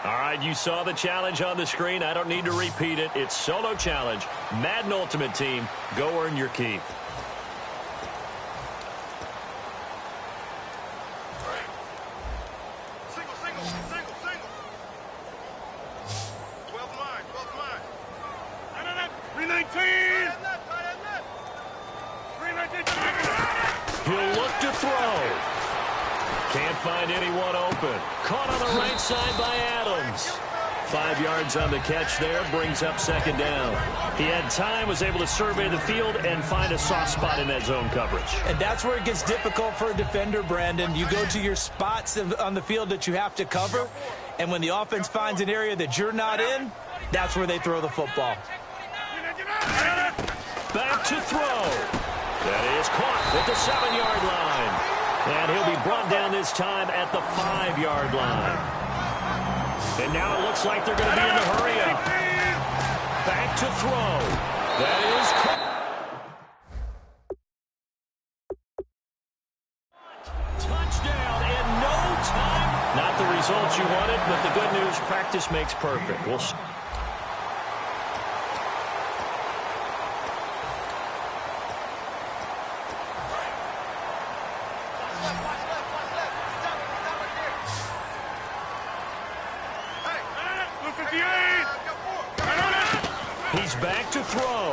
All right, you saw the challenge on the screen. I don't need to repeat it. It's solo challenge. Madden Ultimate Team, go earn your keep. Single. 12 line. 319. 319. He'll look to throw. Can't find anyone open. Caught on the right side by Adams. 5 yards on the catch there, brings up second down. He had time, was able to survey the field and find a soft spot in that zone coverage. And that's where it gets difficult for a defender, Brandon. You go to your spots on the field that you have to cover, and when the offense finds an area that you're not in, that's where they throw the football. Back to throw. That is caught at the 7-yard line. And he'll be brought down this time at the 5-yard line. And now it looks like they're going to be in the hurry up. Back to throw. That is touchdown in no time. Not the results you wanted, but the good news, practice makes perfect. We'll He's back to throw.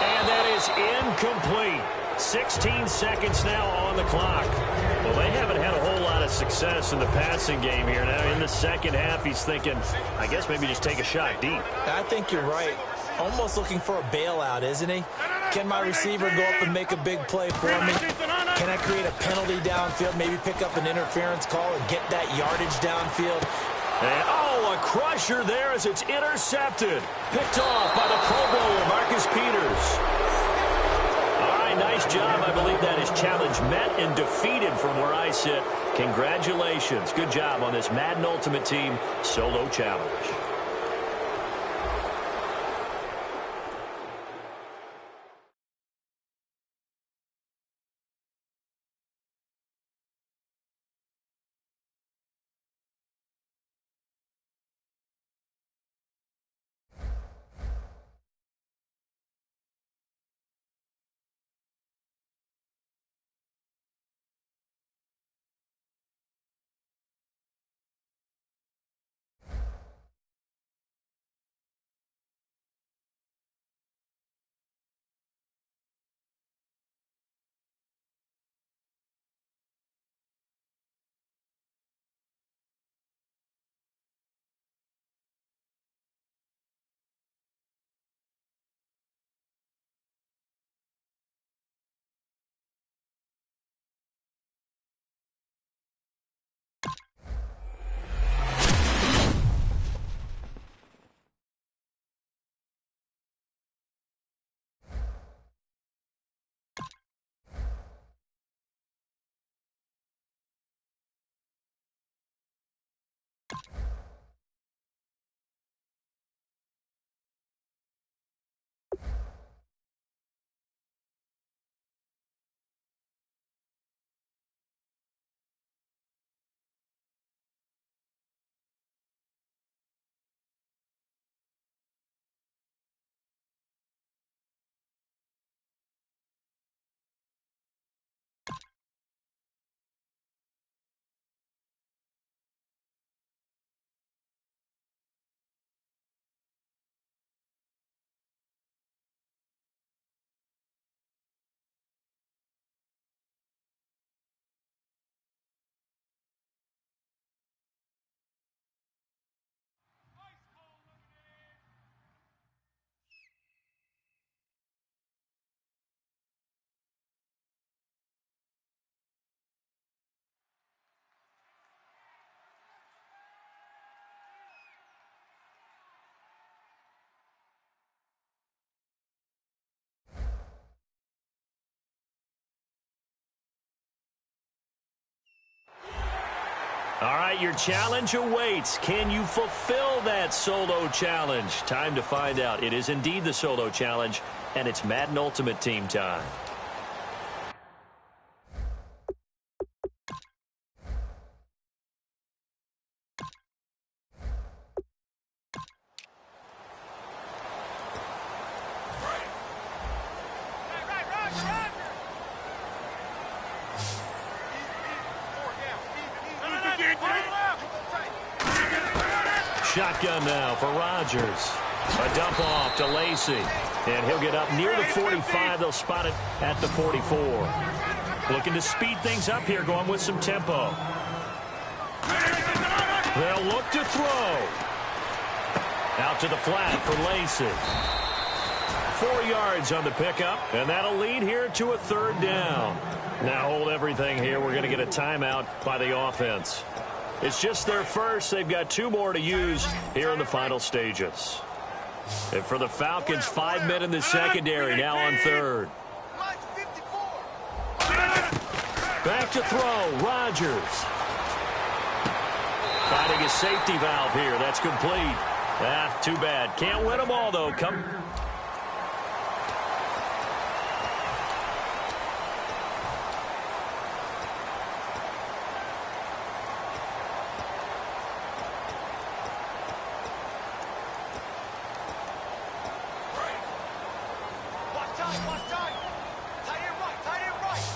And that is incomplete. 16 seconds now on the clock. Well, they haven't had a whole lot of success in the passing game here. Now in the second half, he's thinking, I guess maybe just take a shot deep. I think you're right. Almost looking for a bailout, isn't he? Can my receiver go up and make a big play for me? Can I create a penalty downfield, maybe pick up an interference call and get that yardage downfield? And, oh, a crusher there as it's intercepted. Picked off by the Pro Bowler, Marcus Peters. All right, nice job. I believe that is challenge met and defeated from where I sit. Congratulations. Good job on this Madden Ultimate Team solo challenge. All right, your challenge awaits. Can you fulfill that solo challenge? Time to find out. It is indeed the solo challenge, and it's Madden Ultimate Team time. Shotgun now for Rodgers. A dump off to Lacy. And he'll get up near the 45. They'll spot it at the 44. Looking to speed things up here, going with some tempo. They'll look to throw. Out to the flat for Lacy. 4 yards on the pickup, and that'll lead here to a third down. Now hold everything here. We're going to get a timeout by the offense. It's just their first. They've got 2 more to use here in the final stages. And for the Falcons, 5 men in the secondary now on third. Back to throw, Rodgers. Finding a safety valve here. That's complete. Too bad. Can't win them all, though.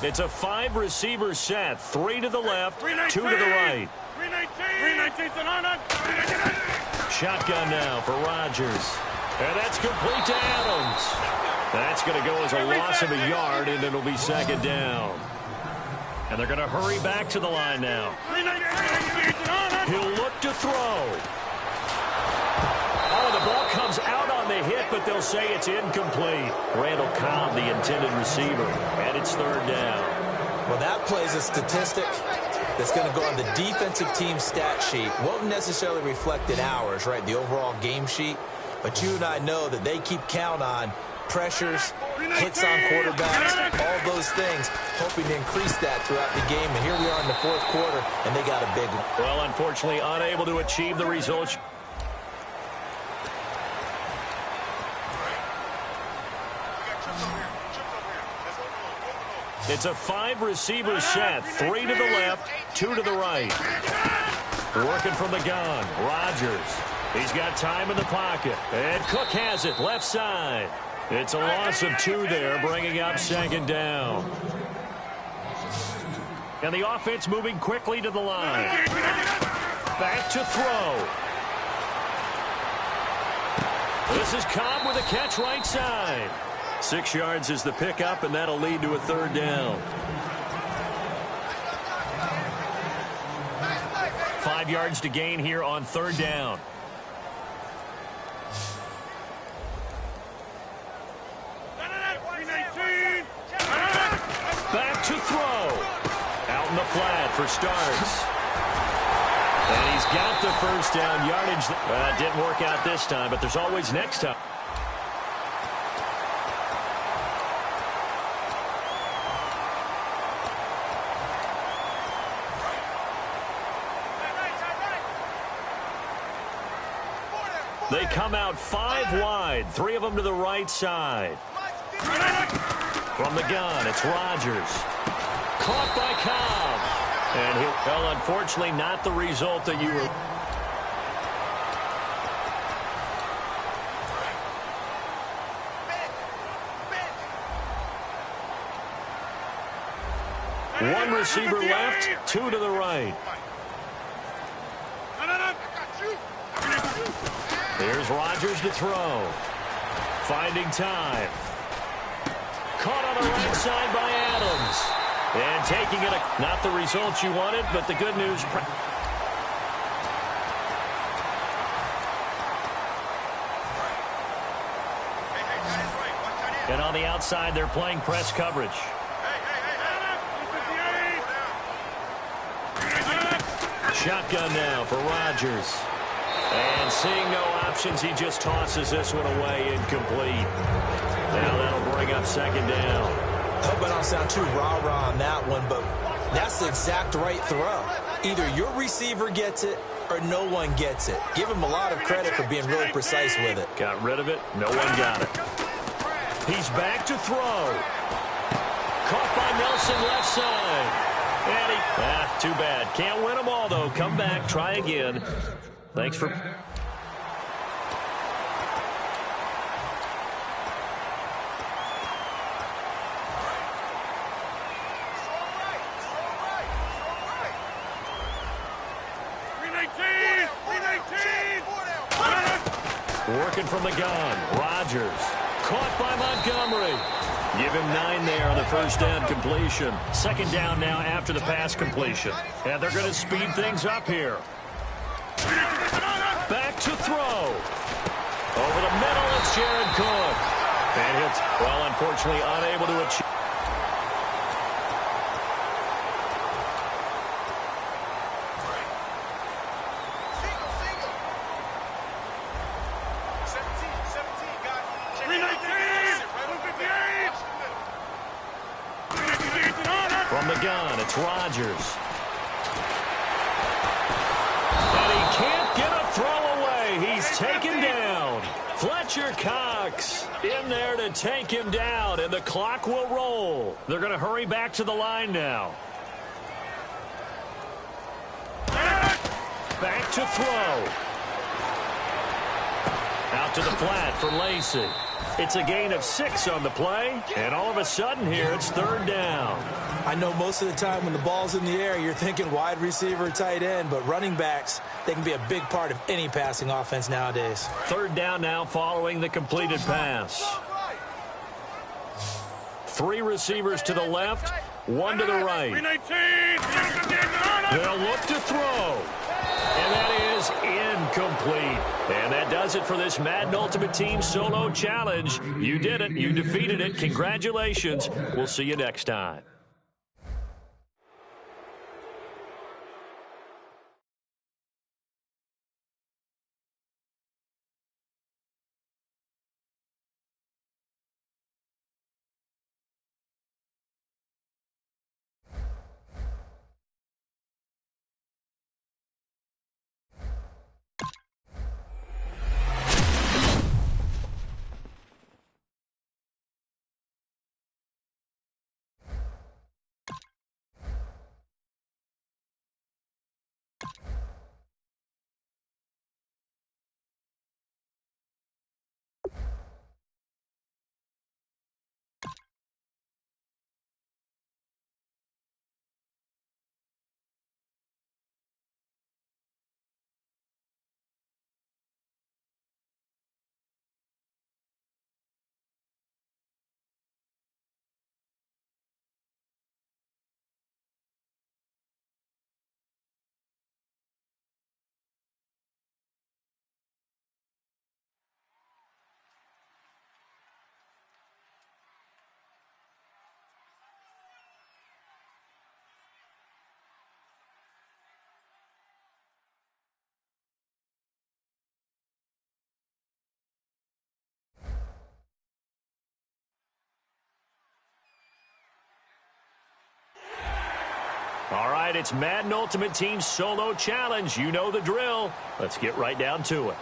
It's a 5-receiver set. 3 to the left, 2 to the right. Shotgun now for Rodgers. And that's complete to Adams. That's going to go as a loss of a yard, and it'll be second down. And they're going to hurry back to the line now. He'll look to throw. Oh, the ball comes out on the hit, but they'll say it's incomplete. Randall Cobb, the intended receiver, and it's third down. Well, that plays a statistic that's going to go on the defensive team stat sheet. Won't necessarily reflect in ours, right, the overall game sheet. But you and I know that they keep count on pressures, hits on quarterbacks, all those things, hoping to increase that throughout the game. And here we are in the fourth quarter, and they got a big one. Well, unfortunately, unable to achieve the results. It's a 5-receiver set. 3 to the left, 2 to the right. Working from the gun. Rodgers. He's got time in the pocket. And Cook has it left side. It's a loss of 2 there, bringing up second down. And the offense moving quickly to the line. Back to throw. This is Cobb with a catch right side. 6 yards is the pickup, and that'll lead to a third down. 5 yards to gain here on third down. Back to throw. Out in the flat for Starks. And he's got the first down yardage. It didn't work out this time, but there's always next time. They come out 5 wide, 3 of them to the right side. From the gun, it's Rodgers. Caught by Cobb. And well, unfortunately, not the result that you were. One receiver left, 2 to the right. Here's Rodgers to throw. Finding time. Caught on the right side by Adams. And taking it, not the results you wanted, but the good news. And on the outside, they're playing press coverage. Shotgun now for Rodgers. And seeing no options, he just tosses this one away, incomplete. Now that'll bring up second down. I hope I don't sound too rah-rah on that one, but that's the exact right throw. Either your receiver gets it or no one gets it. Give him a lot of credit for being really precise with it. Got rid of it. No one got it. He's back to throw. Caught by Nelson left side. And too bad. Can't win them all, though. Come back. Try again. Thanks for... Working from the gun. Rodgers. Caught by Montgomery. Give him 9 there on the first down completion. Second down now after the pass completion. And they're going to speed things up here. Back to throw. Over the middle, it's Jared Cook. And hits, well, unfortunately, unable to achieve. From the gun, it's Rodgers. And he can't get a throw away. He's taken down. Fletcher Cox in there to take him down, and the clock will roll. They're going to hurry back to the line now. Back to throw. Out to the flat for Lacy. It's a gain of 6 on the play, and all of a sudden here it's third down. I know most of the time when the ball's in the air, you're thinking wide receiver, tight end, but running backs, they can be a big part of any passing offense nowadays. Third down now following the completed pass. 3 receivers to the left, 1 to the right. They'll look to throw. And that is incomplete. And that does it for this Madden Ultimate Team Solo Challenge. You did it. You defeated it. Congratulations. We'll see you next time. All right, it's Madden Ultimate Team Solo Challenge. You know the drill. Let's get right down to it.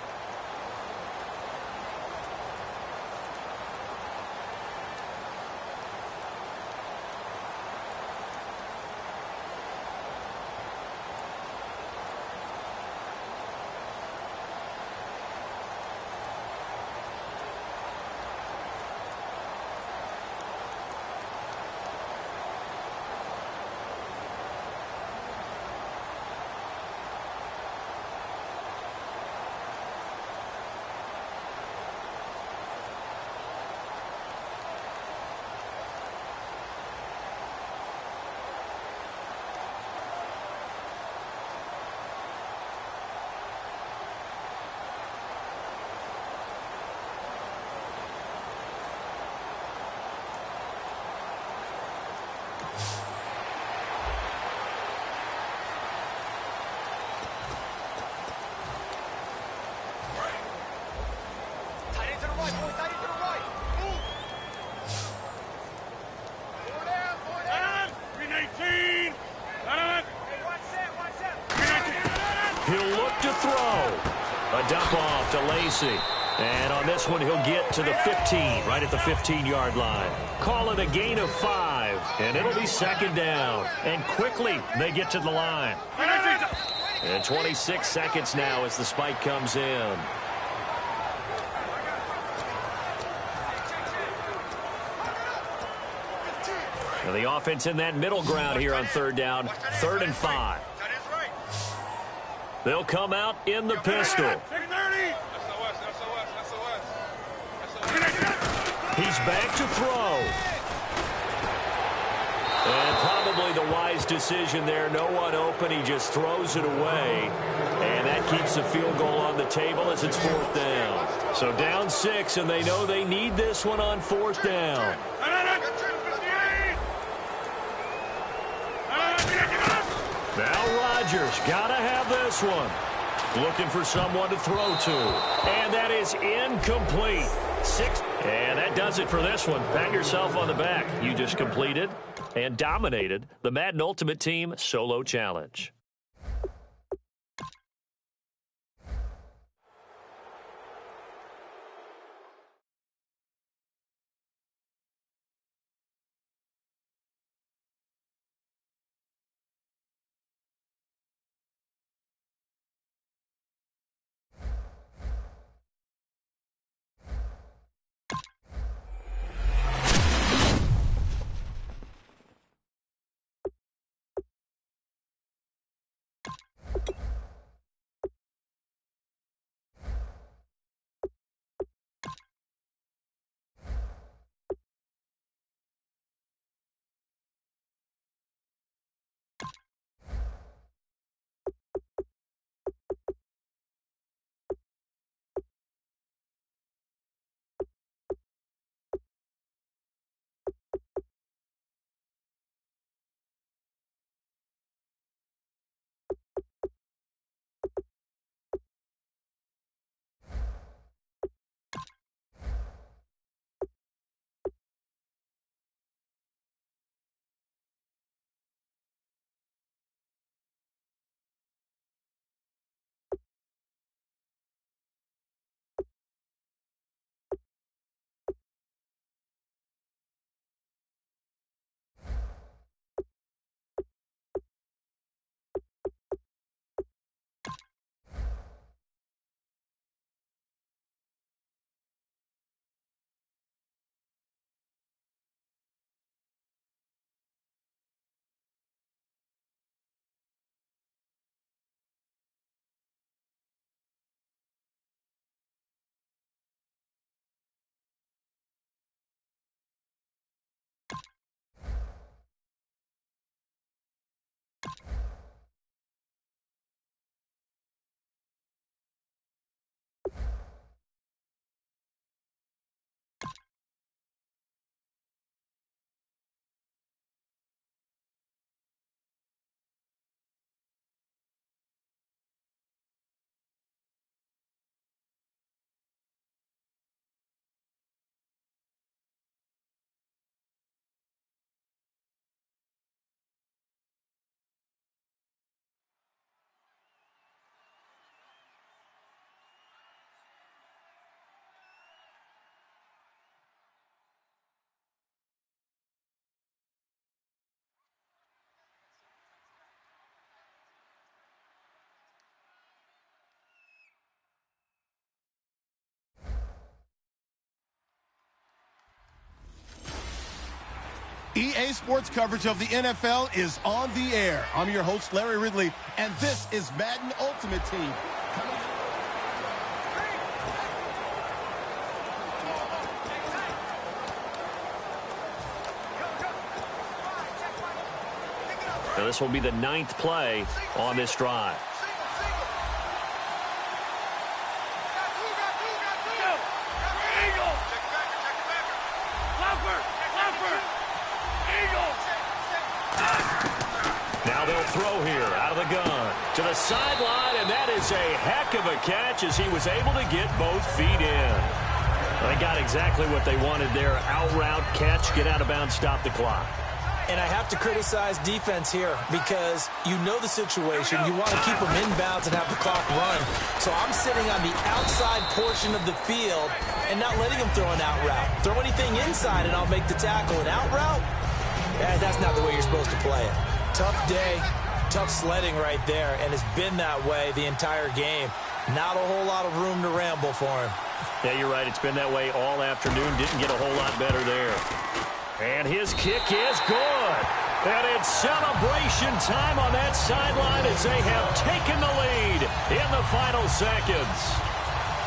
He'll look to throw. A dump off to Lacy. And on this one, he'll get to the 15, right at the 15-yard line. Call it a gain of 5, and it'll be second down. And quickly, they get to the line. And 26 seconds now as the spike comes in. And the offense in that middle ground here on third down, 3rd and 5. They'll come out in the pistol. He's back to throw. And probably the wise decision there. No one open. He just throws it away. And that keeps the field goal on the table as it's 4th down. So down 6, and they know they need this one on 4th down. Now Rodgers got to have this one. Looking for someone to throw to. And that is incomplete. 6. And that does it for this one. Pat yourself on the back. You just completed and dominated the Madden Ultimate Team Solo Challenge. EA Sports coverage of the NFL is on the air. I'm your host, Larry Ridley, and this is Madden Ultimate Team. Now this will be the 9th play on this drive. Now they'll throw here out of the gun to the sideline, and that is a heck of a catch as he was able to get both feet in. They got exactly what they wanted there. Out route, catch, get out of bounds, stop the clock. And I have to criticize defense here because you know the situation. You want to keep them inbounds and have the clock run. So I'm sitting on the outside portion of the field and not letting them throw an out route. Throw anything inside and I'll make the tackle. An out route? That's not the way you're supposed to play it. Tough day, tough sledding right there, and it's been that way the entire game. Not a whole lot of room to ramble for him. Yeah, you're right. It's been that way all afternoon. Didn't get a whole lot better there. And his kick is good. And it's celebration time on that sideline as they have taken the lead in the final seconds.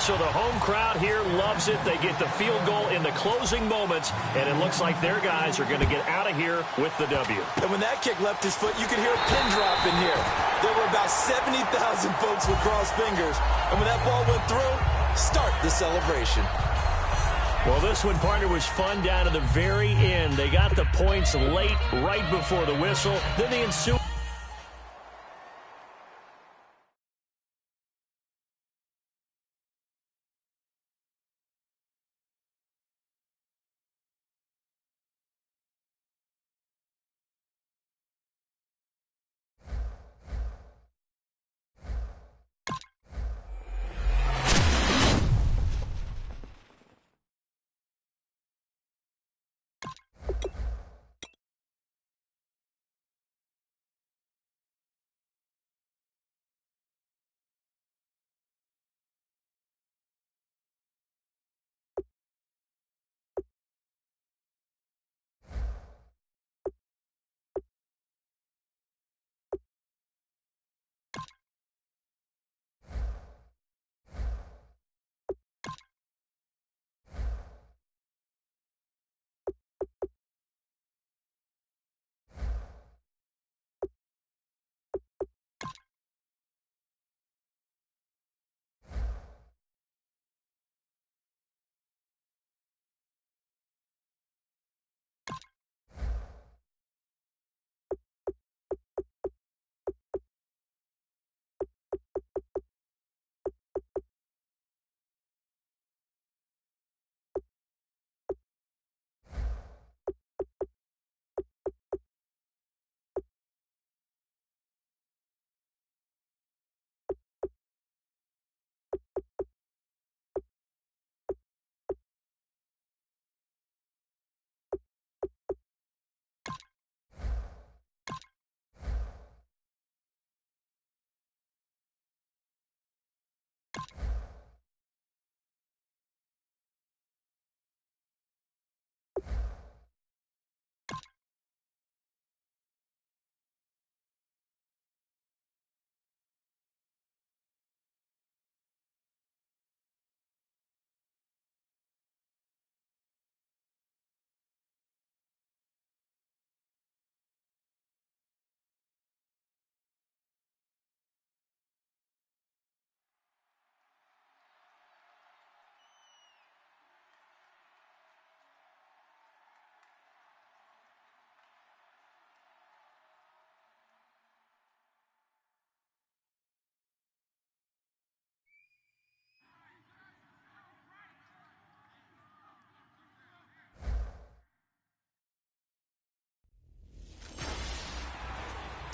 So the home crowd here loves it. They get the field goal in the closing moments, and it looks like their guys are going to get out of here with the W. And when that kick left his foot, you could hear a pin drop in here. There were about 70,000 folks with crossed fingers. And when that ball went through, start the celebration. Well, this one, partner, was fun down to the very end. They got the points late, right before the whistle. Then the ensuing...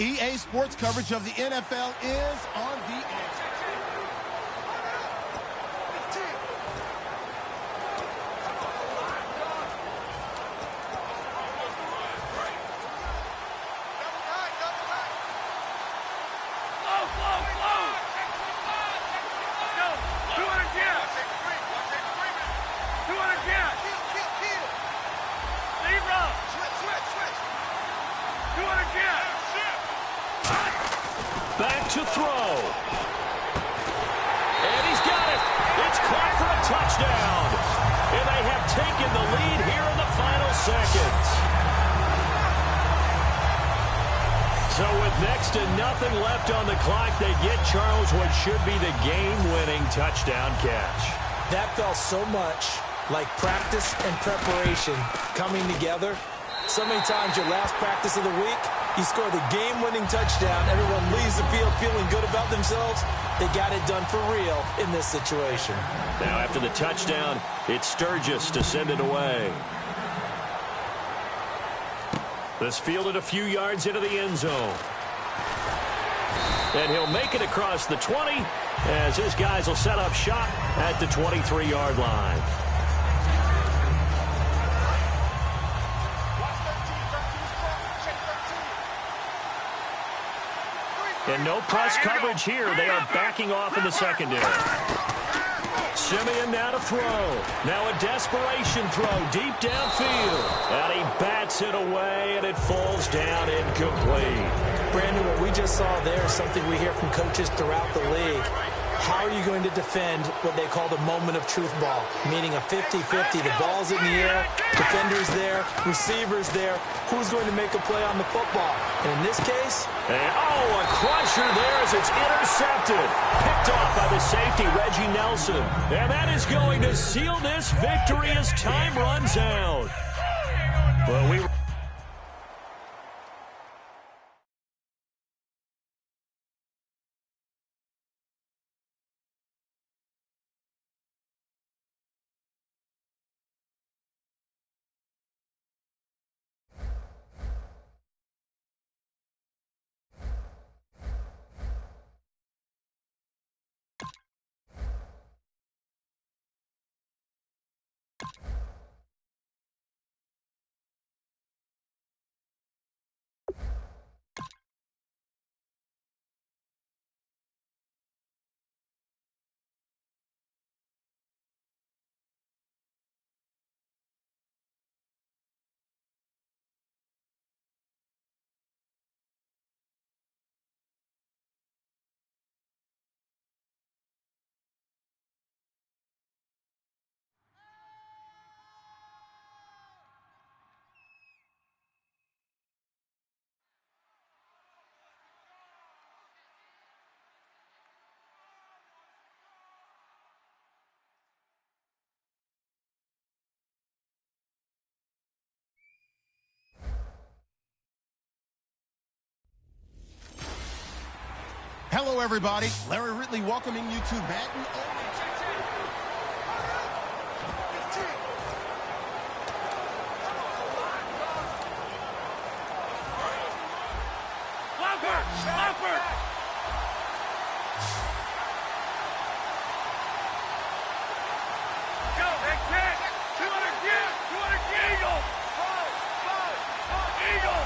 EA Sports coverage of the NFL is on the air. Back to throw. And he's got it. It's caught for a touchdown. And they have taken the lead here in the final seconds. So with next to nothing left on the clock, they get Charles what should be the game-winning touchdown catch. That felt so much like practice and preparation coming together. So many times your last practice of the week, you score the game-winning touchdown. Everyone leaves the field feeling good about themselves. They got it done for real in this situation. Now after the touchdown, it's Sturgis to send it away. This fielded a few yards into the end zone. And he'll make it across the 20 as his guys will set up shop at the 23-yard line. And no press coverage here. They are backing off in the secondary. Simeon now to throw. Now a desperation throw deep downfield. And he bats it away, and it falls down incomplete. Brandon, what we just saw there is something we hear from coaches throughout the league. How are you going to defend what they call the moment of truth ball, meaning a 50-50? The ball's in the air, defender's there, receiver's there. Who's going to make a play on the football? And in this case... a crusher there as it's intercepted. Picked off by the safety, Reggie Nelson. And that is going to seal this victory as time runs out. Well, we... Hello, everybody. Larry Ridley welcoming you to Madden Ultimate. Go, that's it. 200 again. 200 Eagle. Eagle.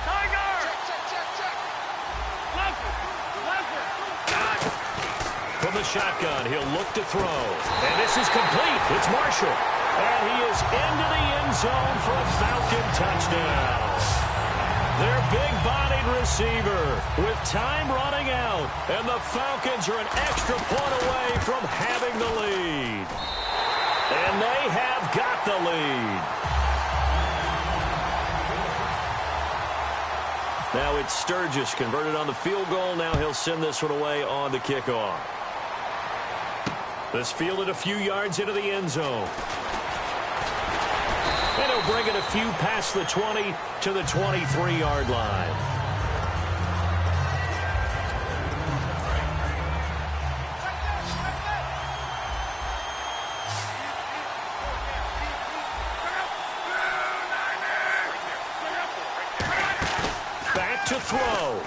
Tiger. Check. Left. From the shotgun, he'll look to throw. And this is complete. It's Marshall. And he is into the end zone for a Falcon touchdown. Their big-bodied receiver with time running out. And the Falcons are an extra point away from having the lead. And they have got the lead. Now it's Sturgis converted on the field goal. Now he'll send this one away on the kickoff. This fielded a few yards into the end zone. And he'll bring it a few past the 20 to the 23-yard line. Back to throw.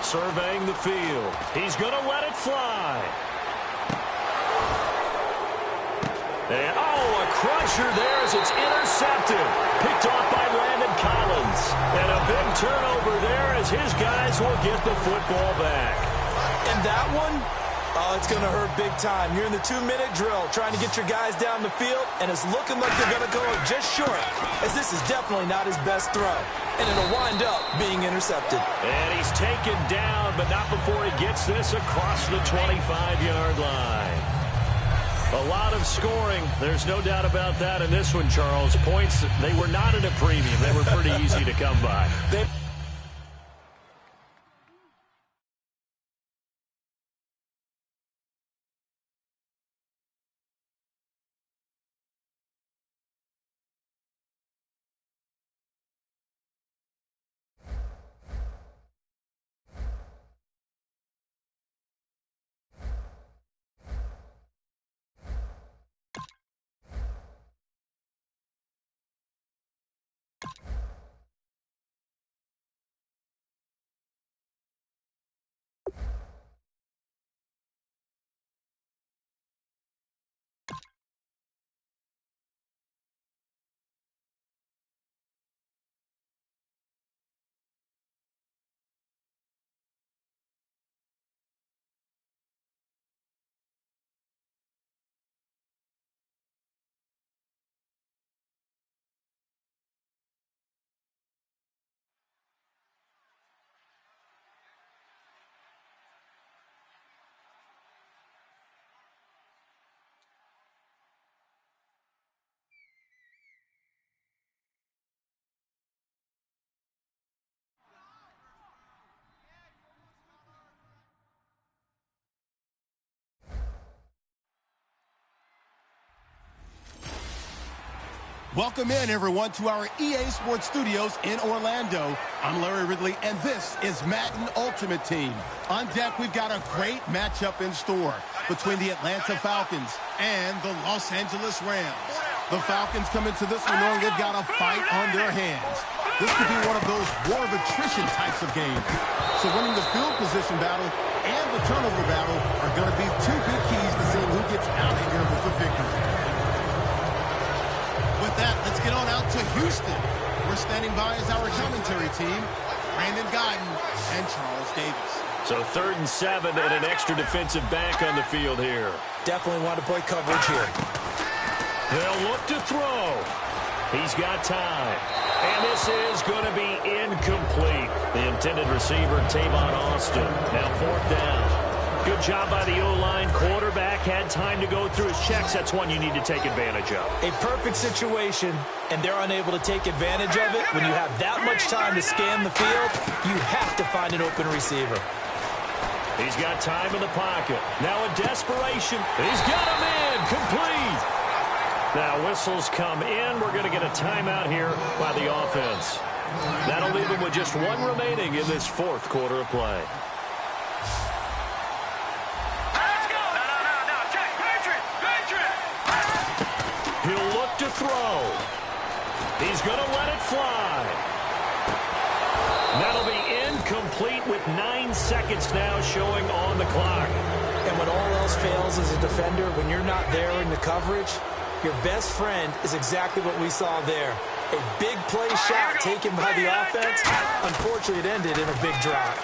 Surveying the field. He's going to let it fly. And, a crusher there as it's intercepted. Picked off by Landon Collins. And a big turnover there as his guys will get the football back. And that one, it's going to hurt big time. You're in the 2-minute drill trying to get your guys down the field, and it's looking like they're going to go just short, as this is definitely not his best throw. And it'll wind up being intercepted. And he's taken down, but not before he gets this across the 25-yard line. A lot of scoring. There's no doubt about that in this one, Charles. Points, they were not at a premium. They were pretty easy to come by. Welcome in, everyone, to our EA Sports Studios in Orlando. I'm Larry Ridley, and this is Madden Ultimate Team. On deck, we've got a great matchup in store between the Atlanta Falcons and the Los Angeles Rams. The Falcons come into this one knowing they've got a fight on their hands. This could be one of those war of attrition types of games. So winning the field position battle and the turnover battle are going to be two big keys to seeing who gets out of here with the victory. With that, let's get on out to Houston. We're standing by as our commentary team, Brandon Guyton and Charles Davis. So 3rd and 7 and an extra defensive back on the field here. Definitely want to play coverage here. They'll look to throw. He's got time. And this is going to be incomplete. The intended receiver, Tavon Austin. Now 4th down. Good job by the O-line. Quarterback had time to go through his checks. That's one you need to take advantage of. A perfect situation, and they're unable to take advantage of it. When you have that much time to scan the field, you have to find an open receiver. He's got time in the pocket. Now in desperation. He's got him in. Complete. Now whistles come in. We're going to get a timeout here by the offense. That'll leave him with just one remaining in this 4th quarter of play. He'll look to throw. He's going to let it fly. That'll be incomplete with 9 seconds now showing on the clock. And when all else fails as a defender, when you're not there in the coverage, your best friend is exactly what we saw there. A big play shot taken by the offense. Unfortunately, it ended in a big drop.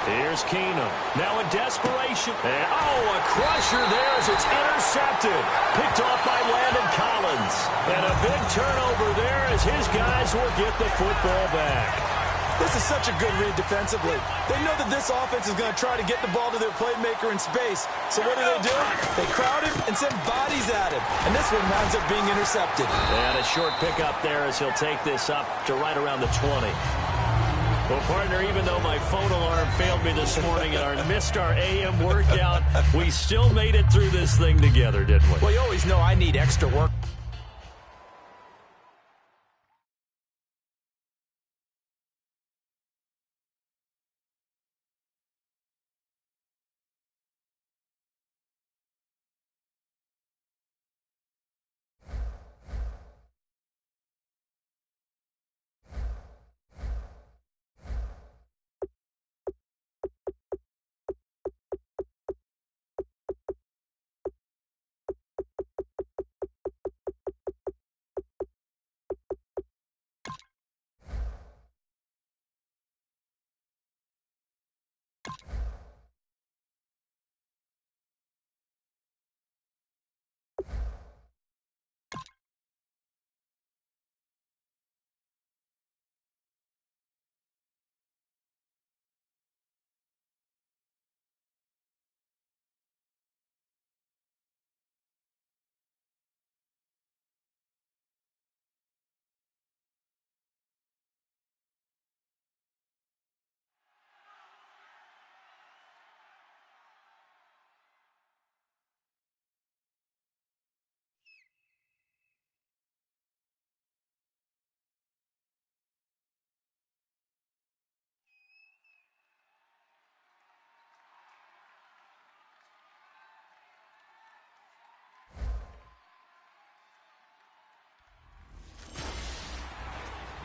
Here's Keenum. Now in desperation. And, a crusher there as it's intercepted. Picked off by Landon Collins. And a big turnover there as his guys will get the football back. This is such a good read defensively. They know that this offense is going to try to get the ball to their playmaker in space. So what do? They crowd him and send bodies at him. And this one winds up being intercepted. And a short pickup there as he'll take this up to right around the 20. Well, partner, even though my phone alarm failed me this morning and missed our AM workout, we still made it through this thing together, didn't we? Well, you always know I need extra work.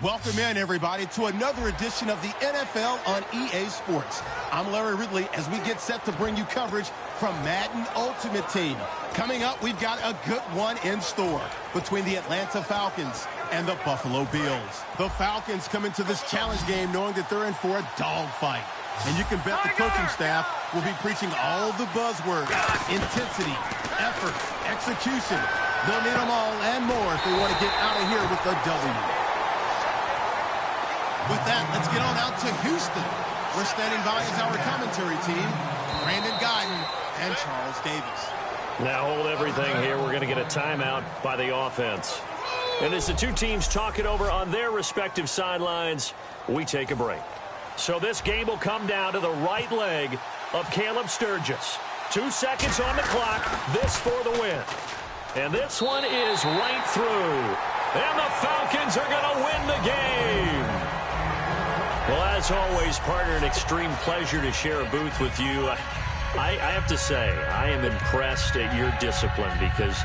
Welcome in, everybody, to another edition of the NFL on EA Sports. I'm Larry Ridley as we get set to bring you coverage from Madden Ultimate Team. Coming up, we've got a good one in store between the Atlanta Falcons and the Buffalo Bills. The Falcons come into this challenge game knowing that they're in for a dogfight. And you can bet the coaching staff will be preaching all the buzzwords: intensity, effort, execution. They'll need them all and more if they want to get out of here with a W. With that, let's get on out to Houston. We're standing by as our commentary team, Brandon Guyton and Charles Davis. Now hold everything here. We're going to get a timeout by the offense. And as the two teams talk it over on their respective sidelines, we take a break. So this game will come down to the right leg of Caleb Sturgis. 2 seconds on the clock. This for the win. And this one is right through. And the Falcons are going to win the game. Well, as always, partner, an extreme pleasure to share a booth with you. I have to say, I am impressed at your discipline because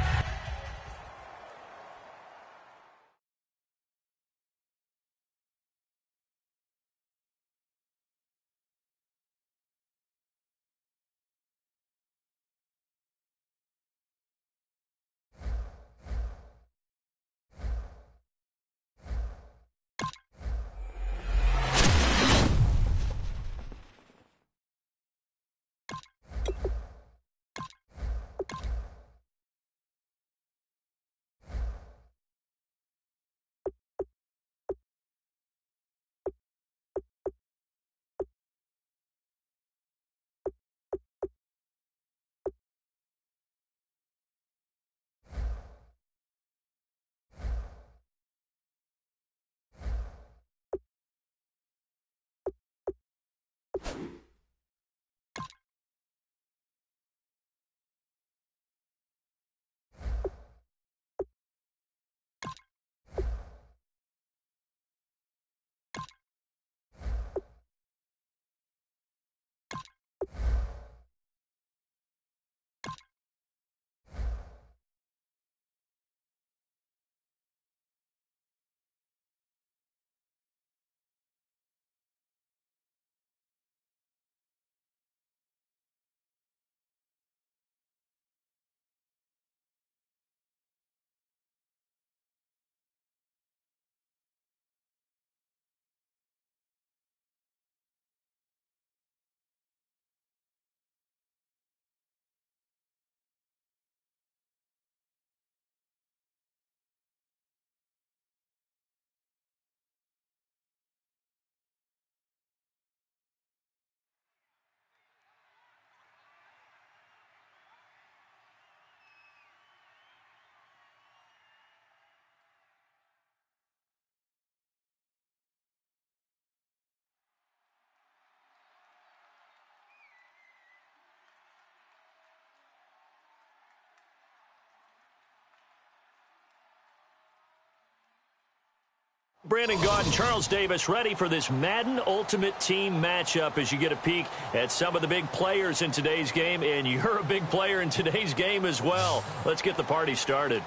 Brandon Gaudin, Charles Davis ready for this Madden Ultimate Team matchup as you get a peek at some of the big players in today's game, and you're a big player in today's game as well. Let's get the party started.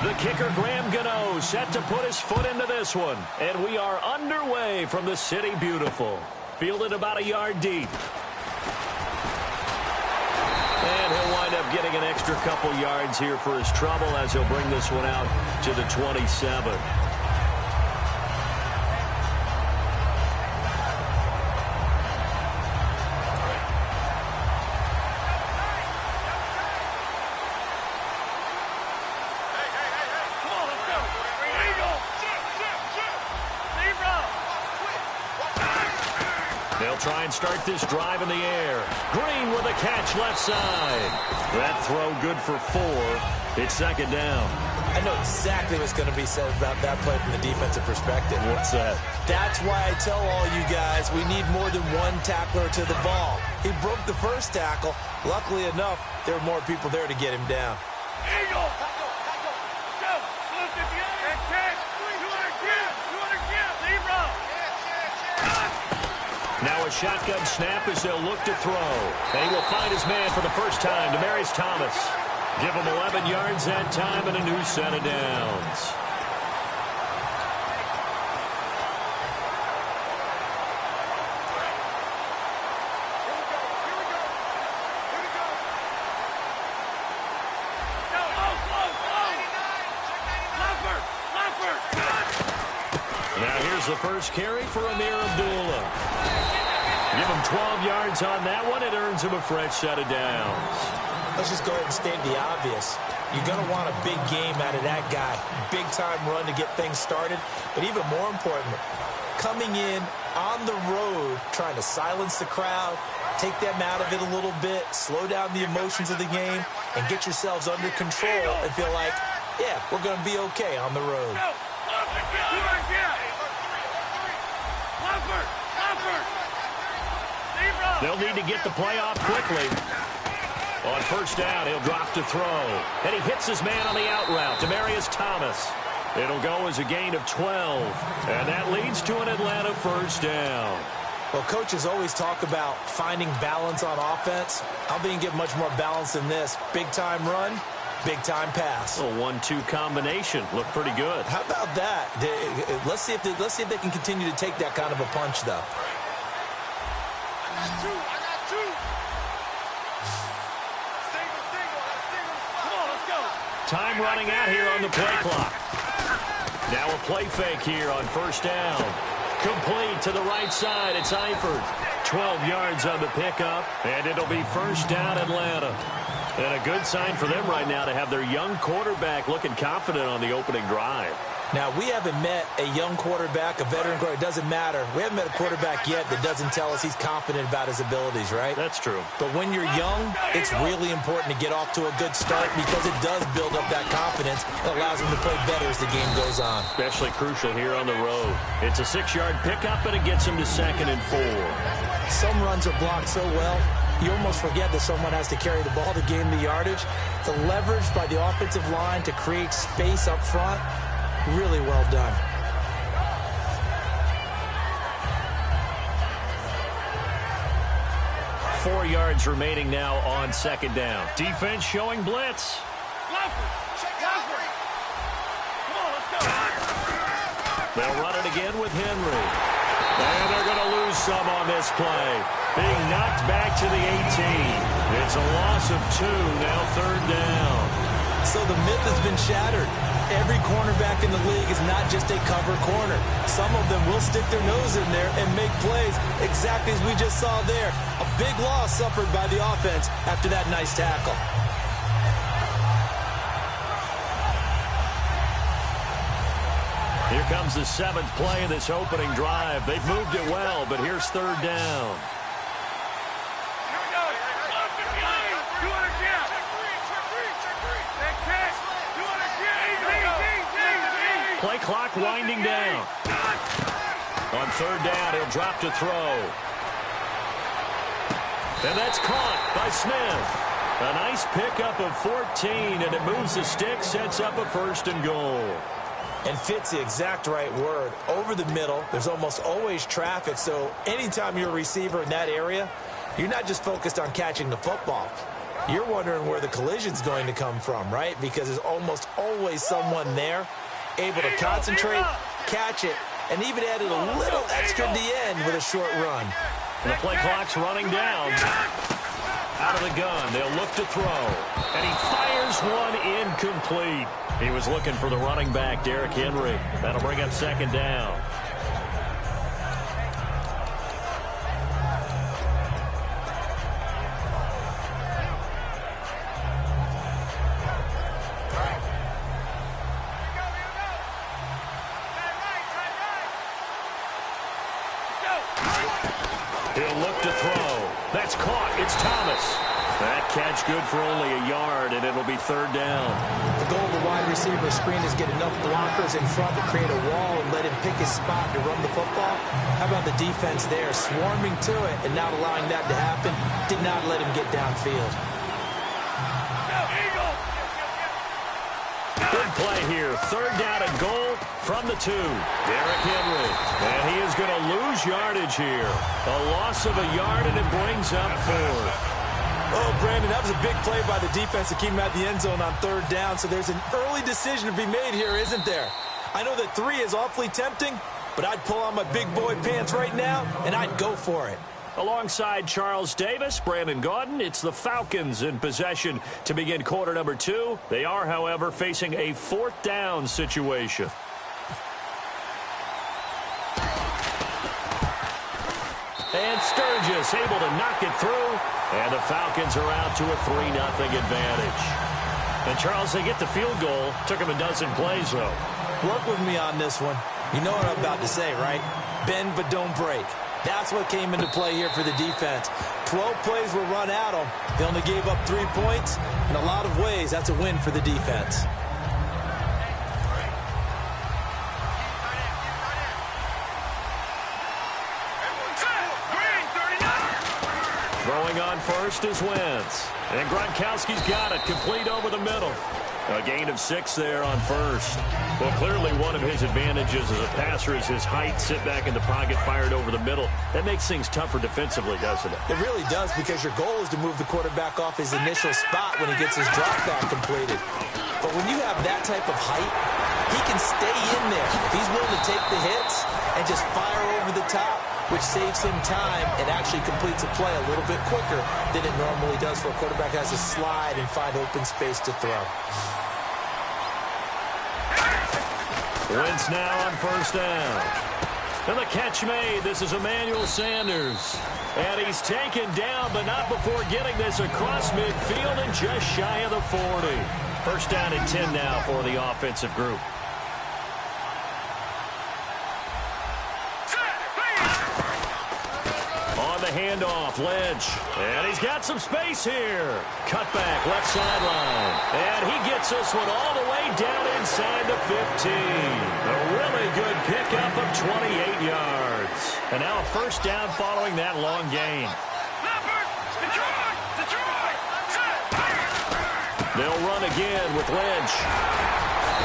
The kicker, Graham Gano, set to put his foot into this one. And we are underway from the City Beautiful. Fielded about a yard deep. And he'll wind up getting an extra couple yards here for his trouble as he'll bring this one out to the 27. Try and start this drive in the air. Green with a catch left side. That throw good for 4. It's second down. I know exactly what's going to be said about that play from the defensive perspective. What's that? That's why I tell all you guys we need more than one tackler to the ball. He broke the first tackle. Luckily enough, there were more people there to get him down. Eagle! Go! Look at the other! Catch! 200 give! Zero! Now a shotgun snap as they'll look to throw. And he will find his man for the first time, Demaryius Thomas. Give him 11 yards that time and a new set of downs. Now here's the first carry for Amir Abdullah. Give him 12 yards on that one. It earns him a fresh set of downs. Let's just go ahead and state the obvious. You're going to want a big game out of that guy. Big-time run to get things started. But even more importantly, coming in on the road, trying to silence the crowd, take them out of it a little bit, slow down the emotions of the game, and get yourselves under control and feel like, yeah, we're going to be okay on the road. They'll need to get the play off quickly. On first down, he'll drop to throw. And he hits his man on the out route, Demaryius Thomas. It'll go as a gain of 12. And that leads to an Atlanta first down. Well, coaches always talk about finding balance on offense. I don't think you can get much more balance than this. Big-time run, big-time pass. A 1-2 combination. Looked pretty good. How about that? Let's see if they can continue to take that kind of a punch, though. I got two. Come on, let's go. Time running out here on the play clock. Now a play fake here on first down. Complete to the right side. It's Eifert. 12 yards on the pickup, and it'll be first down Atlanta. And a good sign for them right now to have their young quarterback looking confident on the opening drive. Now, we haven't met a young quarterback, a veteran quarterback. It doesn't matter. We haven't met a quarterback yet that doesn't tell us he's confident about his abilities, right? That's true. But when you're young, it's really important to get off to a good start because it does build up that confidence that allows him to play better as the game goes on. Especially crucial here on the road. It's a 6-yard pickup, and it gets him to 2nd and 4. Some runs are blocked so well, you almost forget that someone has to carry the ball to gain the yardage. The leverage by the offensive line to create space up front, really well done. Four yards remaining now on 2nd down. Defense showing blitz. Come on, let's go. They'll run it again with Henry. And they're going to lose some on this play. Being knocked back to the 18. It's a loss of 2, now 3rd down. So the myth has been shattered. Every cornerback in the league is not just a cover corner. Some of them will stick their nose in there and make plays exactly as we just saw there. A big loss suffered by the offense after that nice tackle. Here comes the 7th play of this opening drive. They've moved it well, but here's 3rd down. Here we go. Do it again. Do it again. Play clock winding down. On 3rd down, he'll drop to throw. And that's caught by Smith. A nice pickup of 14, and it moves the stick, sets up a 1st and goal. And fits the exact right word. Over the middle, there's almost always traffic, so anytime you're a receiver in that area, you're not just focused on catching the football. You're wondering where the collision's going to come from, right? Because there's almost always someone there able to concentrate, catch it, and even added a little extra at the end with a short run. And the play clock's running down. Out of the gun, they'll look to throw. And he fires one incomplete. He was looking for the running back, Derrick Henry. That'll bring up 2nd down. He'll look to throw. That's caught. It's Thomas. That catch good for only a yard, and it'll be 3rd down. The goal of the wide receiver screen is get enough blockers in front to create a wall and let him pick his spot to run the football. How about the defense there, swarming to it and not allowing that to happen? Did not let him get downfield. Big play here. 3rd down and goal from the 2. Derrick Henry. And he is going to lose yardage here. A loss of a yard, and it brings up 4th. Oh, Brandon, that was a big play by the defense to keep him at the end zone on 3rd down. So there's an early decision to be made here, isn't there? I know that 3 is awfully tempting, but I'd pull on my big boy pants right now, and I'd go for it. Alongside Charles Davis, Brandon Gaudin, it's the Falcons in possession to begin quarter number 2. They are, however, facing a 4th down situation. And Sturgis able to knock it through. And the Falcons are out to a 3-0 advantage. And, Charles, they get the field goal. Took them a dozen plays, though. Work with me on this one. You know what I'm about to say, right? Bend but don't break. That's what came into play here for the defense. 12 plays were run at them. They only gave up 3 points. In a lot of ways, that's a win for the defense. Throwing on first is Wentz. And Gronkowski's got it, complete over the middle. A gain of 6 there on first. Well, clearly one of his advantages as a passer is his height. Sit back in the pocket, fired over the middle. That makes things tougher defensively, doesn't it? It really does, because your goal is to move the quarterback off his initial spot when he gets his drop back completed. But when you have that type of height, he can stay in there. He's willing to take the hits and just fire over the top, which saves him time and actually completes a play a little bit quicker than it normally does for a quarterback who has to slide and find open space to throw. Wentz now on first down. And the catch made. This is Emmanuel Sanders. And he's taken down, but not before getting this across midfield and just shy of the 40. First down and 10 now for the offensive group. On the handoff, Lynch. And he's got some space here. Cutback, left sideline. And he gets this one all the way down inside the 15. A really good pickup of 28 yards. And now a first down following that long gain. They'll run again with Lynch.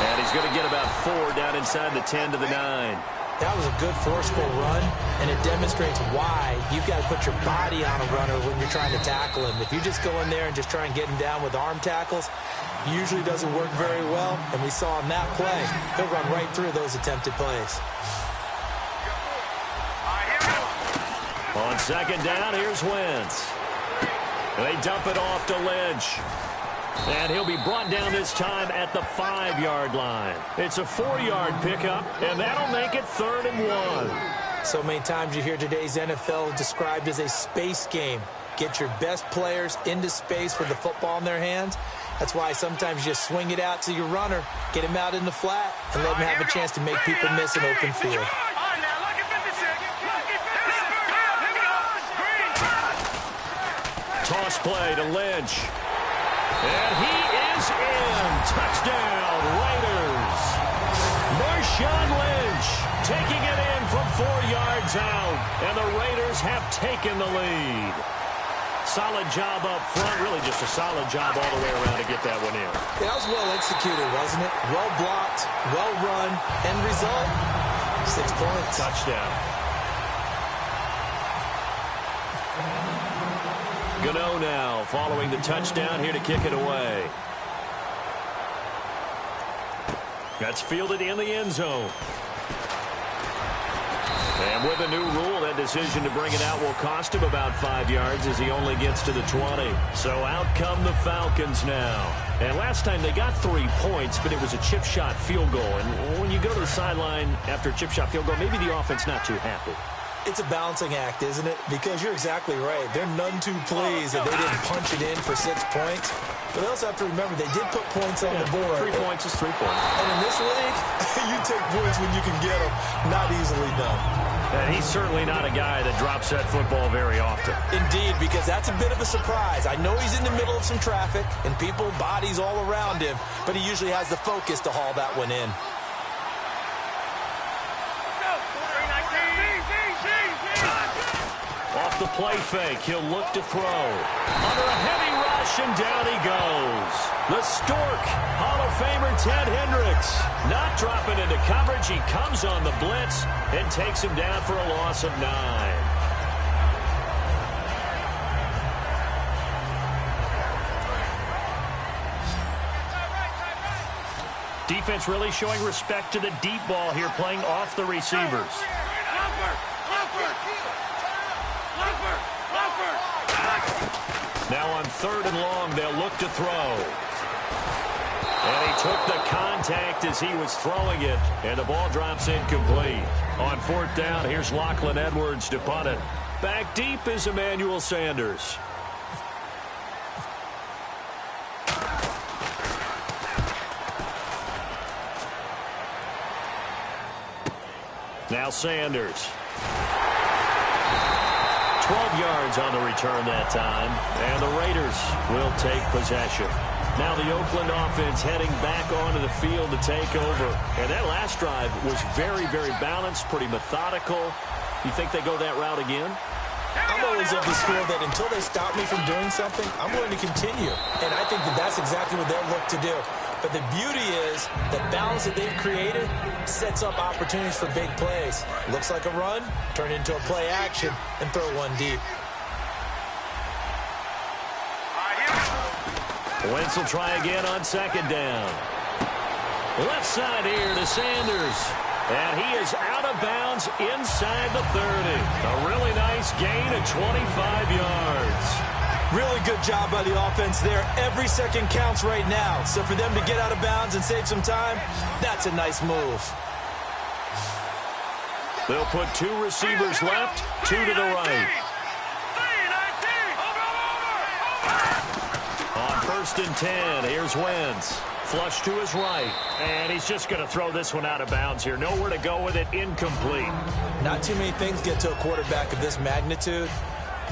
And he's going to get about 4 down inside the 10 to the 9. That was a good forceful run, and it demonstrates why you've got to put your body on a runner when you're trying to tackle him. If you just go in there and just try and get him down with arm tackles, usually doesn't work very well, and we saw in that play, he'll run right through those attempted plays. On second down, here's Wentz. They dump it off to Lynch. And he'll be brought down this time at the 5-yard line. It's a 4-yard pickup, and that'll make it 3rd and 1. So many times you hear today's NFL described as a space game. Get your best players into space with the football in their hands. That's why sometimes you swing it out to your runner, get him out in the flat, and let him have a chance to make people miss an open field. Toss play to Lynch. And he is in. Touchdown, Raiders. Marshawn Lynch taking it in from 4 yards out. And the Raiders have taken the lead. Solid job up front. Really just a solid job all the way around to get that one in. Yeah, that was well executed, wasn't it? Well blocked, well run. End result, 6 points. Touchdown. Gano now following the touchdown here to kick it away. That's fielded in the end zone. And with a new rule, that decision to bring it out will cost him about 5 yards as he only gets to the 20. So out come the Falcons now. And last time they got 3 points, but it was a chip shot field goal. And when you go to the sideline after a chip shot field goal, maybe the offense not too happy. It's a balancing act, isn't it? Because you're exactly right. They're none too pleased that they didn't punch it in for 6 points. But they also have to remember they did put points on the board. 3 points is 3 points. And in this league, you take points when you can get them. Not easily done. And he's certainly not a guy that drops that football very often. Indeed, because that's a bit of a surprise. I know he's in the middle of some traffic and people, bodies all around him, but he usually has the focus to haul that one in. Off the play fake, he'll look to throw. Under a heavy rush, and down he goes. The Stork, Hall of Famer Ted Hendricks, not dropping into coverage. He comes on the blitz and takes him down for a loss of 9. Defense really showing respect to the deep ball here, playing off the receivers. Now on 3rd and long, they'll look to throw. And he took the contact as he was throwing it, and the ball drops incomplete. On 4th down, here's Lachlan Edwards to punt it. Back deep is Emmanuel Sanders. Now Sanders. 12 yards on the return that time, and the Raiders will take possession. Now the Oakland offense heading back onto the field to take over. And that last drive was very, very balanced, pretty methodical. You think they go that route again? I'm always of the school that until they stop me from doing something, I'm going to continue. And I think that that's exactly what they'll look to do. But the beauty is the balance that they've created sets up opportunities for big plays. Looks like a run, turn it into a play action, and throw one deep. Wentz will try again on second down. Left side here to Sanders. And he is out of bounds inside the 30. A really nice gain of 25 yards. Really good job by the offense there. Every second counts right now. So for them to get out of bounds and save some time, that's a nice move. They'll put two receivers left, two to the right. On 1st and 10, here's Wentz. Flush to his right. And he's just going to throw this one out of bounds here. Nowhere to go with it. Incomplete. Not too many things get to a quarterback of this magnitude,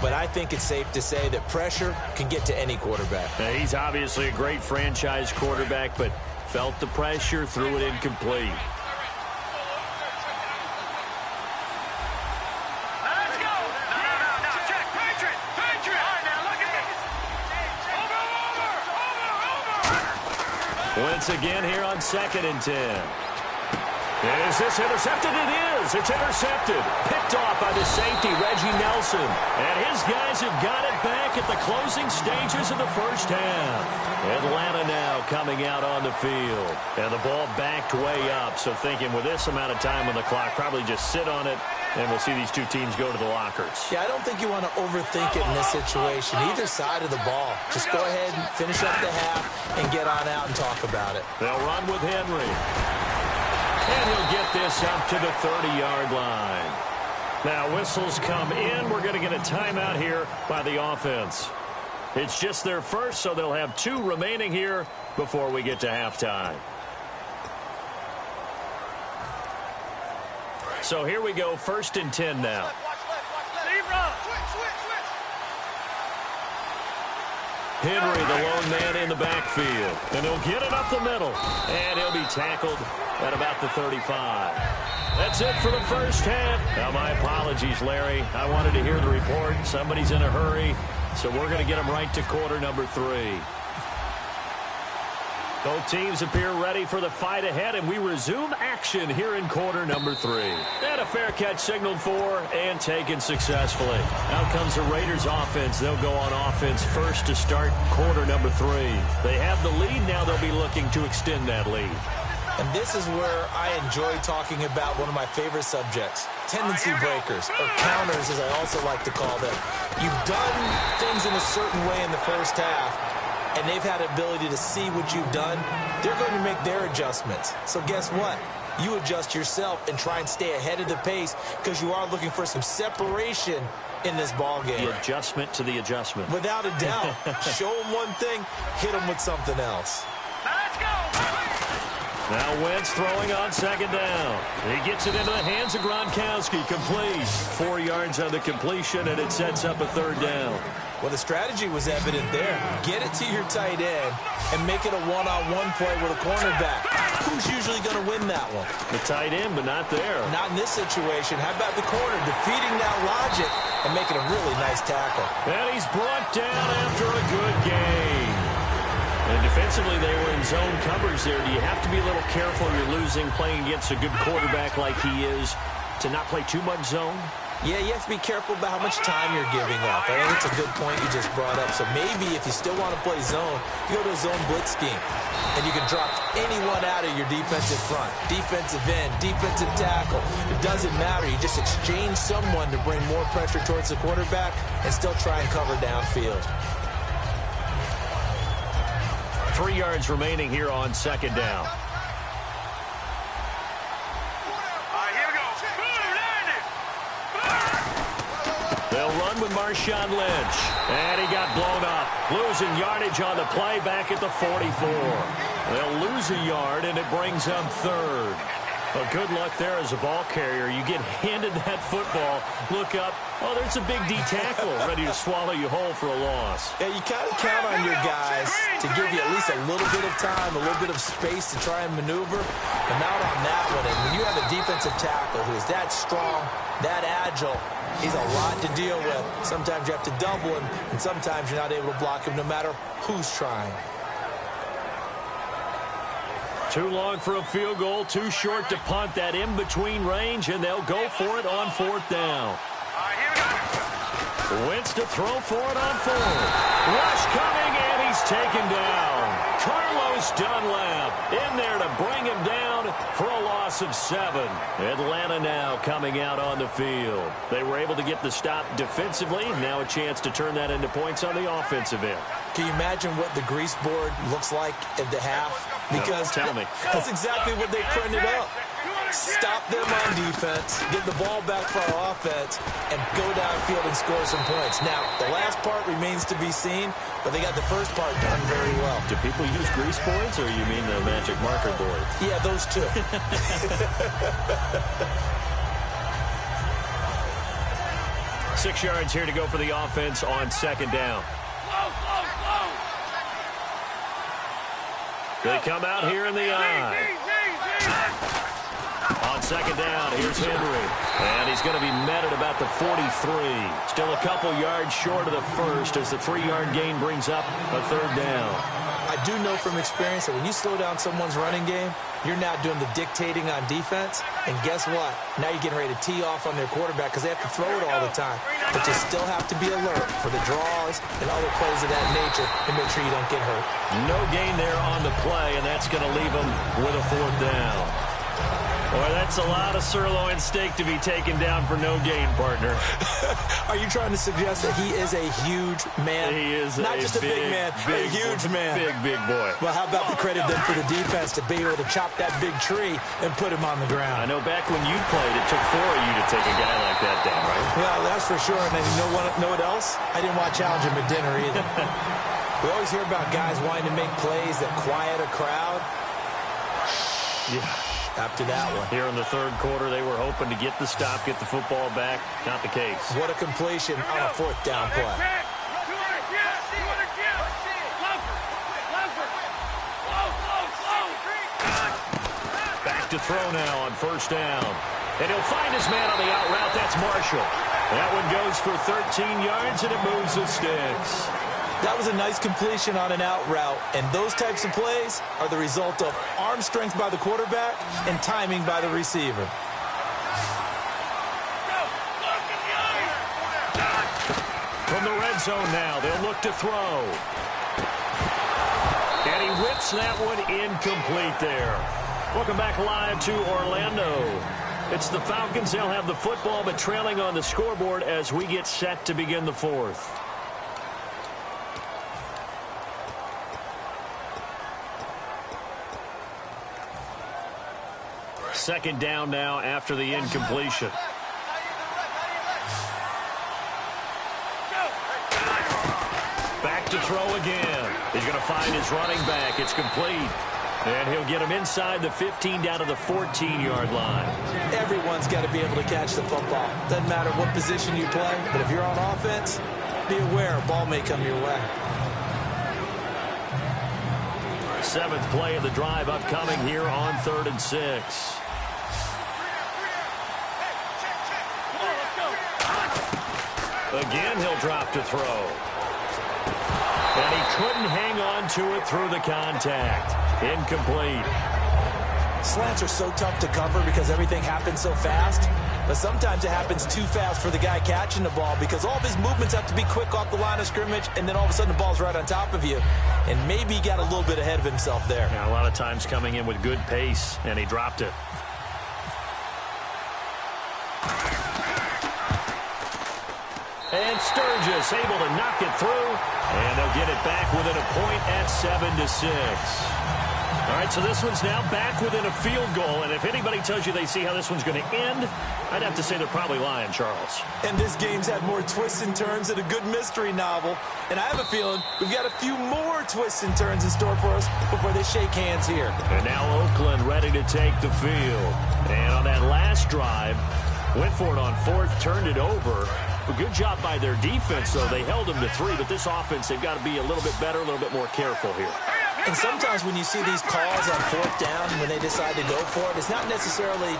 but I think it's safe to say that pressure can get to any quarterback. Now, he's obviously a great franchise quarterback, but felt the pressure, threw it incomplete. Once again here on 2nd and 10. Is this intercepted? It is. It's intercepted. Picked off by the safety, Reggie Nelson. And his guys have got it back at the closing stages of the first half. Atlanta now coming out on the field. And the ball backed way up. So thinking with this amount of time on the clock, probably just sit on it, and we'll see these two teams go to the lockers. Yeah, I don't think you want to overthink it in this situation. Either side of the ball. Just go ahead and finish up the half and get on out and talk about it. They'll run with Henry. And he'll get this up to the 30-yard line. Now, whistles come in. We're going to get a timeout here by the offense. It's just their first, so they'll have 2 remaining here before we get to halftime. So here we go, 1st and 10 now. Henry, the lone man in the backfield. And he'll get it up the middle. And he'll be tackled at about the 35. That's it for the first half. Now, my apologies, Larry. I wanted to hear the report. Somebody's in a hurry. So we're going to get them right to quarter number 3. Both teams appear ready for the fight ahead, and we resume action here in quarter number 3. And a fair catch signaled for and taken successfully. Out comes the Raiders offense. They'll go on offense first to start quarter number 3. They have the lead. Now they'll be looking to extend that lead. And this is where I enjoy talking about one of my favorite subjects, tendency breakers, or counters as I also like to call them. You've done things in a certain way in the first half, and they've had the ability to see what you've done. They're going to make their adjustments. So guess what? You adjust yourself and try and stay ahead of the pace because you are looking for some separation in this ball game. The adjustment to the adjustment. Without a doubt. Show them one thing, hit them with something else. Let's go! Now Wentz throwing on second down. He gets it into the hands of Gronkowski. Complete. 4 yards on the completion, and it sets up a 3rd down. Well, the strategy was evident there. Get it to your tight end and make it a one-on-one play with a cornerback. Who's usually going to win that one? The tight end, but not there. Not in this situation. How about the corner defeating that logic and making a really nice tackle? And he's brought down after a good game. And defensively, they were in zone coverage there. Do you have to be a little careful? You're losing playing against a good quarterback like he is to not play too much zone? Yeah, you have to be careful about how much time you're giving up. I think it's a good point you just brought up. So maybe if you still want to play zone, you go to a zone blitz scheme. And you can drop anyone out of your defensive front. Defensive end, defensive tackle. It doesn't matter. You just exchange someone to bring more pressure towards the quarterback and still try and cover downfield. 3 yards remaining here on second down. They'll run with Marshawn Lynch. And he got blown up. Losing yardage on the play back at the 44. They'll lose a yard, and it brings up 3rd. Well, good luck there as a ball carrier. You get handed that football, look up, oh, there's a big D tackle ready to swallow you whole for a loss. Yeah, you kind of count on your guys to give you at least a little bit of time, a little bit of space to try and maneuver. But not on that one. And when you have a defensive tackle who is that strong, that agile, he's a lot to deal with. Sometimes you have to double him, and sometimes you're not able to block him no matter who's trying. Too long for a field goal, too short to punt. That in-between range, and they'll go for it on 4th down. Wentz to throw for it on 4th. Rush coming, and he's taken down. Carlos Dunlap in there to bring him down for a loss of 7. Atlanta now coming out on the field. They were able to get the stop defensively. Now a chance to turn that into points on the offensive end. Can you imagine what the grease board looks like at the half? Because tell me. That's exactly what they printed up. Stop them on defense, get the ball back for our offense, and go downfield and score some points. Now, the last part remains to be seen, but they got the first part done very well. Do people use grease boards, or you mean the magic marker board? Yeah, those two. 6 yards here to go for the offense on 2nd down. They come out here in the eye. On 2nd down, here's Henry. And he's going to be met at about the 43. Still a couple yards short of the first as the 3-yard gain brings up a 3rd down. I do know from experience that when you slow down someone's running game, you're now doing the dictating on defense. And guess what? Now you're getting ready to tee off on their quarterback because they have to throw it all the time. But you still have to be alert for the draws and other plays of that nature to make sure you don't get hurt. No gain there on the play, and that's going to leave them with a 4th down. Boy, that's a lot of sirloin steak to be taken down for no gain, partner. Are you trying to suggest that he is a huge man? He is not just a big man, a huge man. Big boy. Well, how about the credit then for the defense to be able to chop that big tree and put him on the ground? I know back when you played, it took 4 of you to take a guy like that down, right? Yeah, that's for sure. And then you know what else? I didn't want to challenge him at dinner either. We always hear about guys wanting to make plays that quiet a crowd. Yeah. After that one. Here in the 3rd quarter, they were hoping to get the stop, get the football back. Not the case. What a completion on a 4th down play. Back to throw now on 1st down. And he'll find his man on the out route. That's Marshall. That one goes for 13 yards, and it moves the sticks. That was a nice completion on an out route, and those types of plays are the result of arm strength by the quarterback and timing by the receiver. From the red zone now, they'll look to throw. And he whips that one incomplete there. Welcome back live to Orlando. It's the Falcons. They'll have the football, but trailing on the scoreboard as we get set to begin the 4th. Second down now after the incompletion. Back to throw again. He's going to find his running back. It's complete. And he'll get him inside the 15 down to the 14-yard line. Everyone's got to be able to catch the football. Doesn't matter what position you play, but if you're on offense, be aware a ball may come your way. 7th play of the drive upcoming here on 3rd and 6. Again, he'll drop to throw. And he couldn't hang on to it through the contact. Incomplete. Slants are so tough to cover because everything happens so fast. But sometimes it happens too fast for the guy catching the ball because all of his movements have to be quick off the line of scrimmage, and then all of a sudden the ball's right on top of you. And maybe he got a little bit ahead of himself there. Yeah, a lot of times coming in with good pace, and he dropped it. And Sturgis able to knock it through, and they'll get it back within a point at 7-6. All right, right, so this one's now back within a field goal, and if anybody tells you they see how this one's going to end, I'd have to say they're probably lying, Charles. And this game's had more twists and turns than a good mystery novel, and I have a feeling we've got a few more twists and turns in store for us before they shake hands here. And now Oakland ready to take the field. And on that last drive, went for it on fourth, turned it over. A good job by their defense, though. They held them to 3, but this offense, they've got to be a little bit better, a little bit more careful here. And sometimes when you see these calls on fourth down, when they decide to go for it, it's not necessarily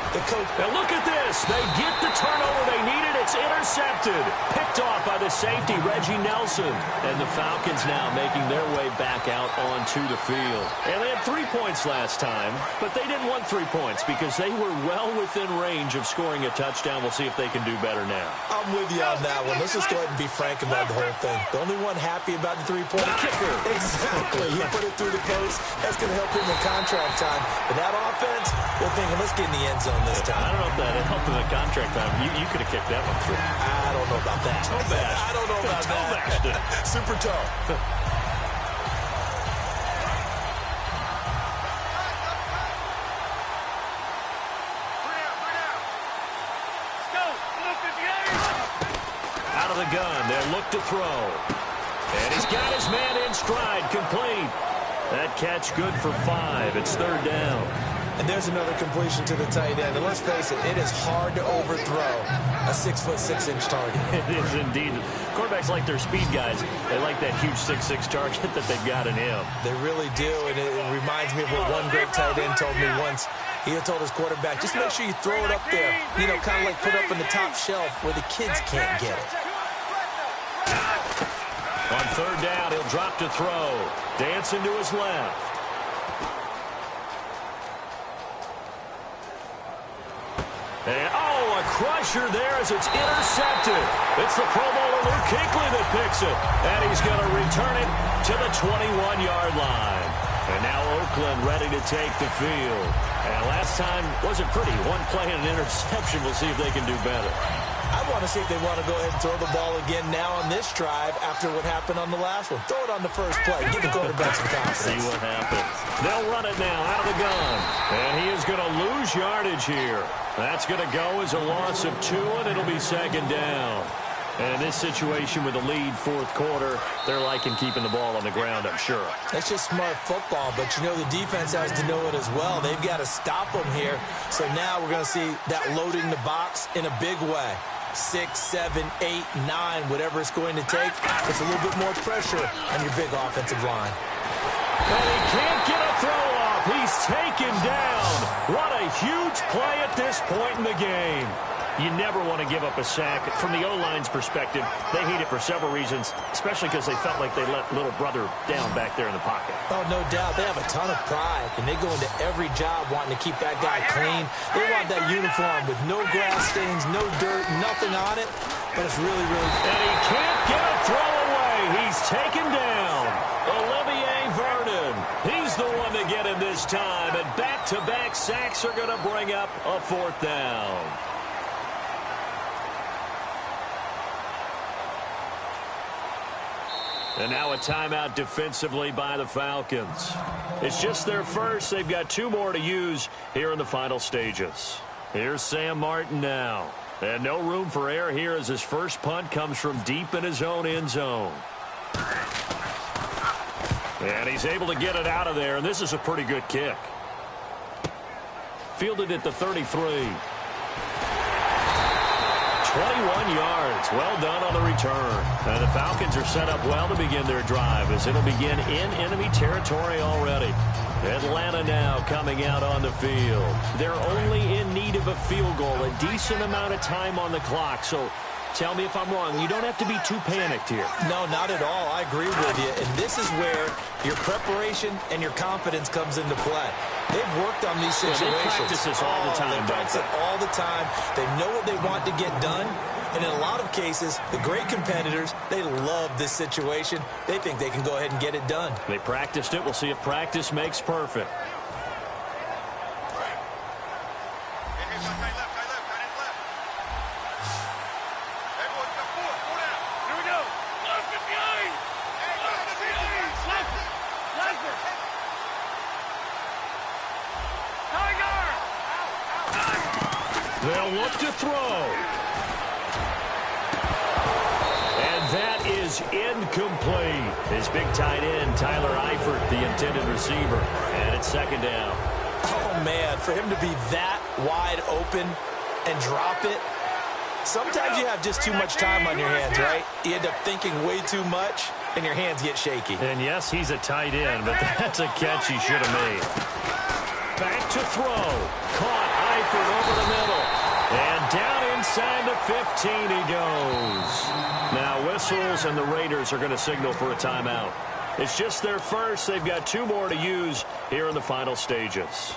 the coach. Now look at this. They get the turnover they needed. It's intercepted. Picked off by the safety, Reggie Nelson. And the Falcons now making their way back out onto the field. And they had 3 points last time, but they didn't want 3 points because they were well within range of scoring a touchdown. We'll see if they can do better now. I'm with you on that one. Let's just go ahead and be frank about the whole thing. The only one happy about the three-point kicker. Exactly. He put it through the post. That's going to help him in contract time. But that offense, they're thinking, let's get in the end zone this time. I don't know if that helped him in contract time. You could have kicked that one through. I don't know about that. Toe bash. I don't know about that. Super toe. Out of the gun, they'll look to throw. And he's got his man in stride, complete. That catch good for 5. It's third down. And there's another completion to the tight end. And let's face it, it is hard to overthrow a 6'6" target. It is indeed. Quarterbacks like their speed guys. They like that huge 6'6" target that they've got in him. They really do, and it reminds me of what one great tight end told me once. He had told his quarterback, just make sure you throw it up there. You know, kind of like put it up in the top shelf where the kids can't get it. On third down, he'll drop to throw. Dancing to his left. And, a crusher there as it's intercepted. It's the Pro Bowler Luke Kuechly that picks it. And he's going to return it to the 21-yard line. And now Oakland ready to take the field. And last time wasn't pretty. One play and an interception. We'll see if they can do better. I want to see if they want to go ahead and throw the ball again now on this drive after what happened on the last one. Throw it on the first play. Give the quarterback some confidence. See what happens. They'll run it now out of the gun. And he is going to lose yardage here. That's going to go as a loss of 2, and it'll be second down. And in this situation with the lead fourth quarter, they're liking keeping the ball on the ground, I'm sure. That's just smart football, but you know the defense has to know it as well. They've got to stop them here. So now we're going to see that loading the box in a big way. 6, 7, 8, 9, whatever it's going to take. It's a little bit more pressure on your big offensive line. And he can't get a throw off. He's taken down. What a huge play at this point in the game. You never want to give up a sack. From the O-line's perspective, they hate it for several reasons, especially because they felt like they let little brother down back there in the pocket. Oh, no doubt. They have a ton of pride, and they go into every job wanting to keep that guy clean. They want that uniform with no grass stains, no dirt, nothing on it, but it's really, really... And he can't get a throw away. He's taken down. Olivier Vernon. He's the one to get him this time, and back-to-back sacks are going to bring up a fourth down. And now a timeout defensively by the Falcons. It's just their first. They've got 2 more to use here in the final stages. Here's Sam Martin now. And no room for error here as his first punt comes from deep in his own end zone. And he's able to get it out of there, and this is a pretty good kick. Fielded at the 33. 21 yards. Well done on the return. And the Falcons are set up well to begin their drive as it'll begin in enemy territory already. Atlanta now coming out on the field. They're only in need of a field goal, a decent amount of time on the clock. So tell me if I'm wrong. You don't have to be too panicked here. No, not at all. I agree with you. And this is where your preparation and your confidence comes into play. They've worked on these situations. They practice this all the time. They practice it all the time. They know what they want to get done. And in a lot of cases, the great competitors, they love this situation. They think they can go ahead and get it done. They practiced it. We'll see if practice makes perfect. They'll look to throw. And that is incomplete. His big tight end, Tyler Eifert, the intended receiver. And it's second down. Oh, man, for him to be that wide open and drop it. Sometimes you have just too much time on your hands, right? You end up thinking way too much, and your hands get shaky. And yes, he's a tight end, but that's a catch he should have made. Back to throw. Caught Eifert over the middle. And down inside the 15 he goes. Now whistles, and the Raiders are going to signal for a timeout. It's just their first. They've got 2 more to use here in the final stages.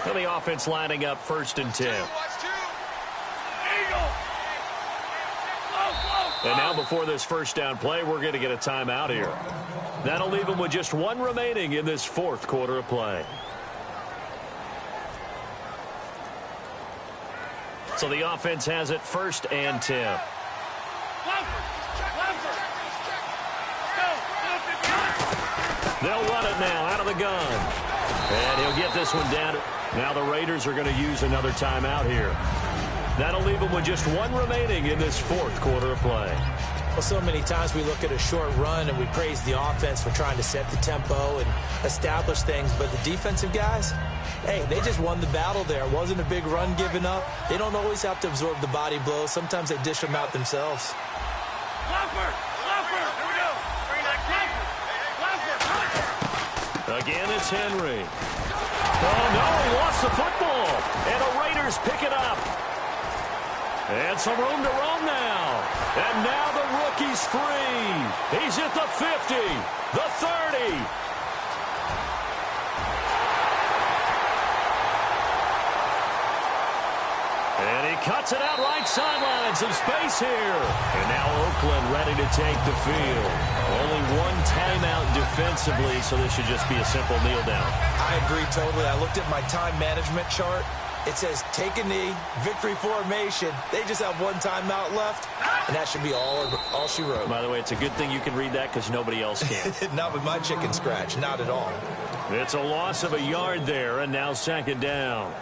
And the offense lining up 1st and 10. And now before this first down play, we're going to get a timeout here. That'll leave them with just 1 remaining in this 4th quarter of play. So the offense has it 1st and 10. They'll run it now out of the gun. And he'll get this one down. Now the Raiders are going to use another timeout here. That'll leave them with just 1 remaining in this 4th quarter of play. Well, so many times we look at a short run and we praise the offense for trying to set the tempo and establish things. But the defensive guys, hey, they just won the battle there. It wasn't a big run given up. They don't always have to absorb the body blows. Sometimes they dish them out themselves. Again, it's Henry. Oh, no, he lost the football. And the Raiders pick it up. And some room to roam now. And now the rookie's free. He's at the 50, the 30. And he cuts it out right sideline. Some space here. And now Oakland ready to take the field. Only 1 timeout defensively, so this should just be a simple kneel down. I agree totally. I looked at my time management chart. It says take a knee, victory formation. They just have 1 timeout left, and that should be all she wrote. By the way, it's a good thing you can read that because nobody else can. Not with my chicken scratch. Not at all. It's a loss of a yard there, and now 2nd down.